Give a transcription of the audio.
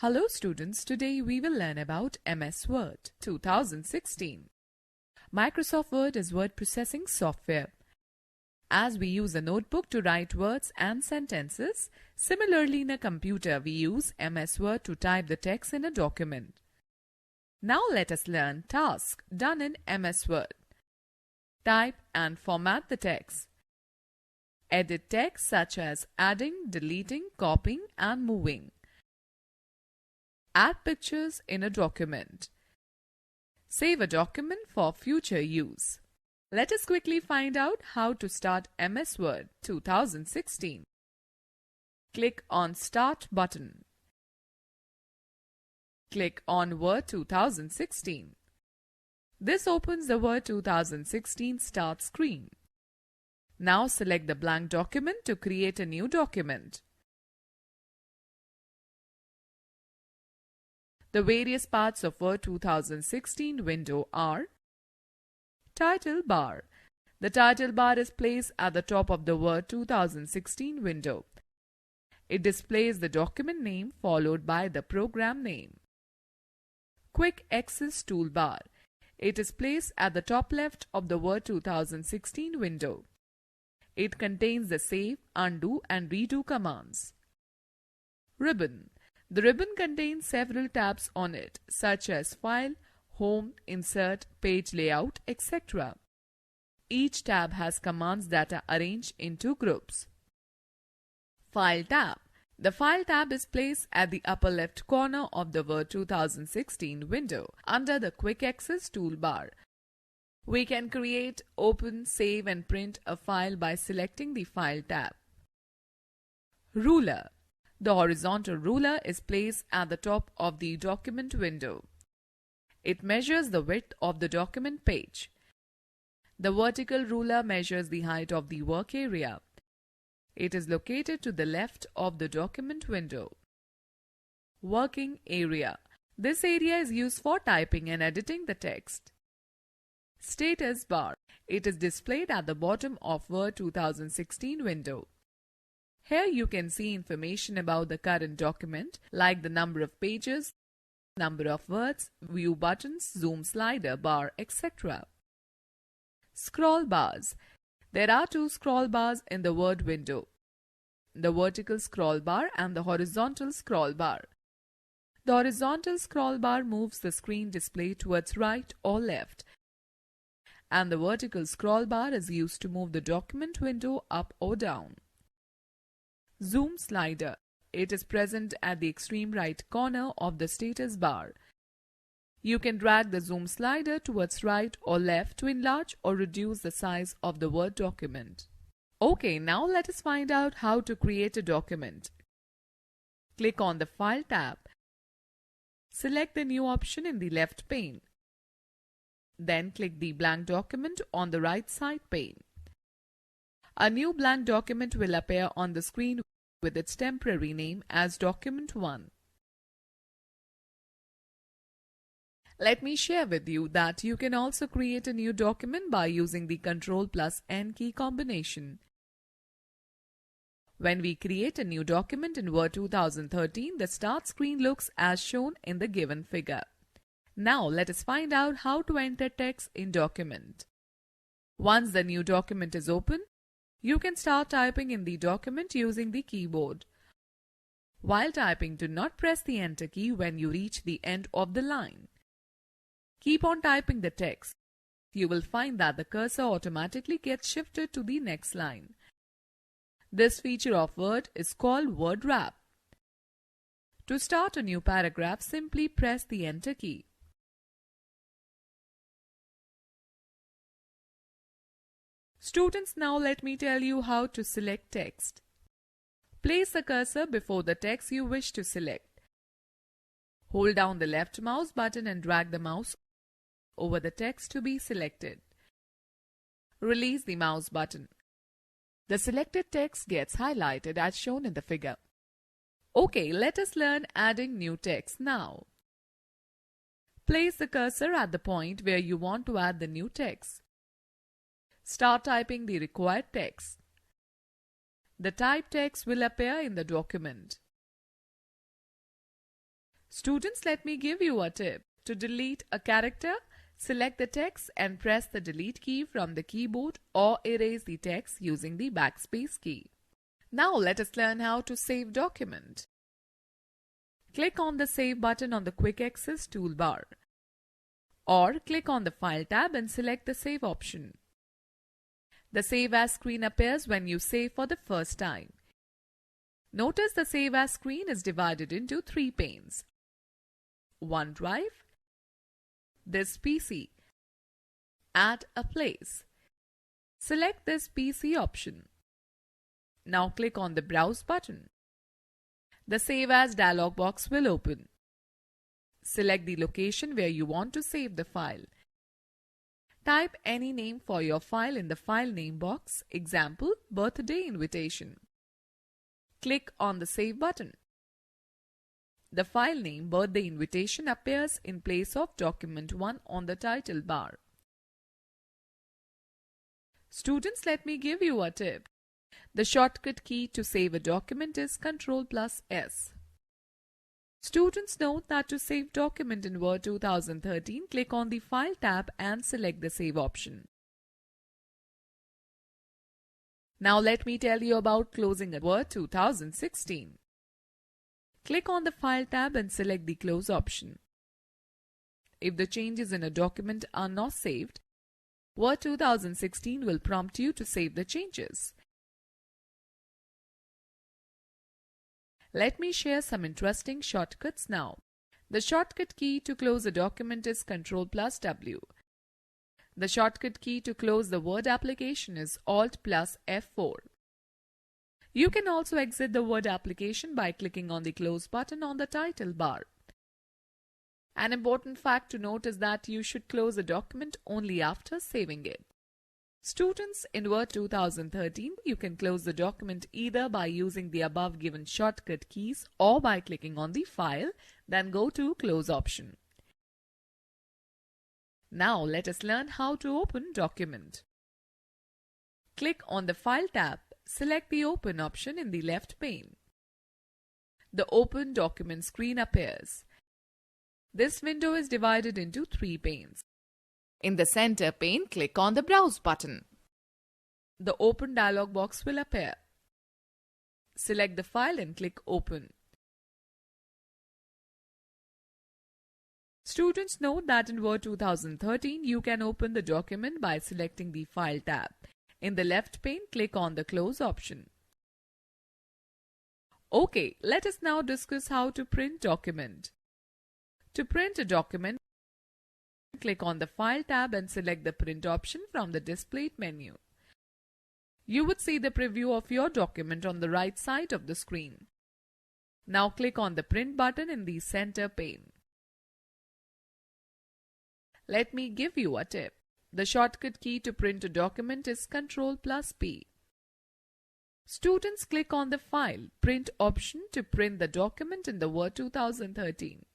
Hello students, today we will learn about MS Word 2016. Microsoft Word is word processing software. As we use a notebook to write words and sentences, similarly in a computer we use MS Word to type the text in a document. Now let us learn tasks done in MS Word. Type and format the text. Edit text such as adding, deleting, copying and moving. Add pictures in a document. Save a document for future use. Let us quickly find out how to start MS Word 2016. Click on Start button. Click on Word 2016. This opens the Word 2016 Start screen. Now select the blank document to create a new document. The various parts of Word 2016 window are Title bar. The title bar is placed at the top of the Word 2016 window. It displays the document name followed by the program name. Quick Access toolbar. It is placed at the top left of the Word 2016 window. It contains the save, undo and redo commands. Ribbon. The ribbon contains several tabs on it, such as File, Home, Insert, Page Layout, etc. Each tab has commands that are arranged into groups. File tab. The File tab is placed at the upper left corner of the Word 2016 window, under the Quick Access toolbar. We can create, open, save and print a file by selecting the File tab. Ruler. The horizontal ruler is placed at the top of the document window. It measures the width of the document page. The vertical ruler measures the height of the work area. It is located to the left of the document window. Working area. This area is used for typing and editing the text. Status bar. It is displayed at the bottom of Word 2016 window. Here you can see information about the current document like the number of pages, number of words, view buttons, zoom slider bar, etc. Scroll bars. There are two scroll bars in the Word window, the vertical scroll bar and the horizontal scroll bar. The horizontal scroll bar moves the screen display towards right or left, and the vertical scroll bar is used to move the document window up or down. Zoom slider. It is present at the extreme right corner of the status bar. You can drag the zoom slider towards right or left to enlarge or reduce the size of the Word document. Okay, now let us find out how to create a document. Click on the File tab. Select the new option in the left pane. Then click the blank document on the right side pane. A new blank document will appear on the screen with its temporary name as Document 1. Let me share with you that you can also create a new document by using the Ctrl+N key combination. When we create a new document in Word 2013, the start screen looks as shown in the given figure. Now let us find out how to enter text in document. Once the new document is open, you can start typing in the document using the keyboard. While typing, do not press the Enter key when you reach the end of the line. Keep on typing the text. You will find that the cursor automatically gets shifted to the next line. This feature of Word is called Word Wrap. To start a new paragraph, simply press the Enter key. Students, now let me tell you how to select text. Place the cursor before the text you wish to select. Hold down the left mouse button and drag the mouse over the text to be selected. Release the mouse button. The selected text gets highlighted as shown in the figure. Okay, let us learn adding new text now. Place the cursor at the point where you want to add the new text. Start typing the required text. The typed text will appear in the document. Students, let me give you a tip. To delete a character, select the text and press the delete key from the keyboard or erase the text using the backspace key. Now let us learn how to save document. Click on the Save button on the Quick Access toolbar, or click on the File tab and select the Save option. The Save As screen appears when you save for the first time. Notice the Save As screen is divided into 3 panes: OneDrive, this PC, Add a place. Select this PC option. Now click on the Browse button. The Save As dialog box will open. Select the location where you want to save the file. Type any name for your file in the file name box, example, birthday invitation. Click on the Save button. The file name birthday invitation appears in place of document 1 on the title bar. Students, let me give you a tip. The shortcut key to save a document is Ctrl+S. Students, note that to save document in Word 2013, click on the File tab and select the Save option. Now let me tell you about closing a Word 2016. Click on the File tab and select the Close option. If the changes in a document are not saved, Word 2016 will prompt you to save the changes. Let me share some interesting shortcuts now. The shortcut key to close a document is Ctrl+W. The shortcut key to close the Word application is Alt+F4. You can also exit the Word application by clicking on the Close button on the title bar. An important fact to note is that you should close a document only after saving it. Students, in Word 2013, you can close the document either by using the above given shortcut keys or by clicking on the File, then go to Close option. Now let us learn how to open document. Click on the File tab, select the Open option in the left pane. The Open document screen appears. This window is divided into 3 panes. In the center pane, click on the Browse button. The Open dialog box will appear. Select the file and click Open. Students, note that in Word 2013, you can open the document by selecting the File tab. In the left pane, click on the Close option. Okay, let us now discuss how to print document. To print a document, click on the File tab and select the Print option from the Displayed menu. You would see the preview of your document on the right side of the screen. Now click on the Print button in the center pane. Let me give you a tip. The shortcut key to print a document is Ctrl+P. Students, click on the File Print option to print the document in the Word 2013.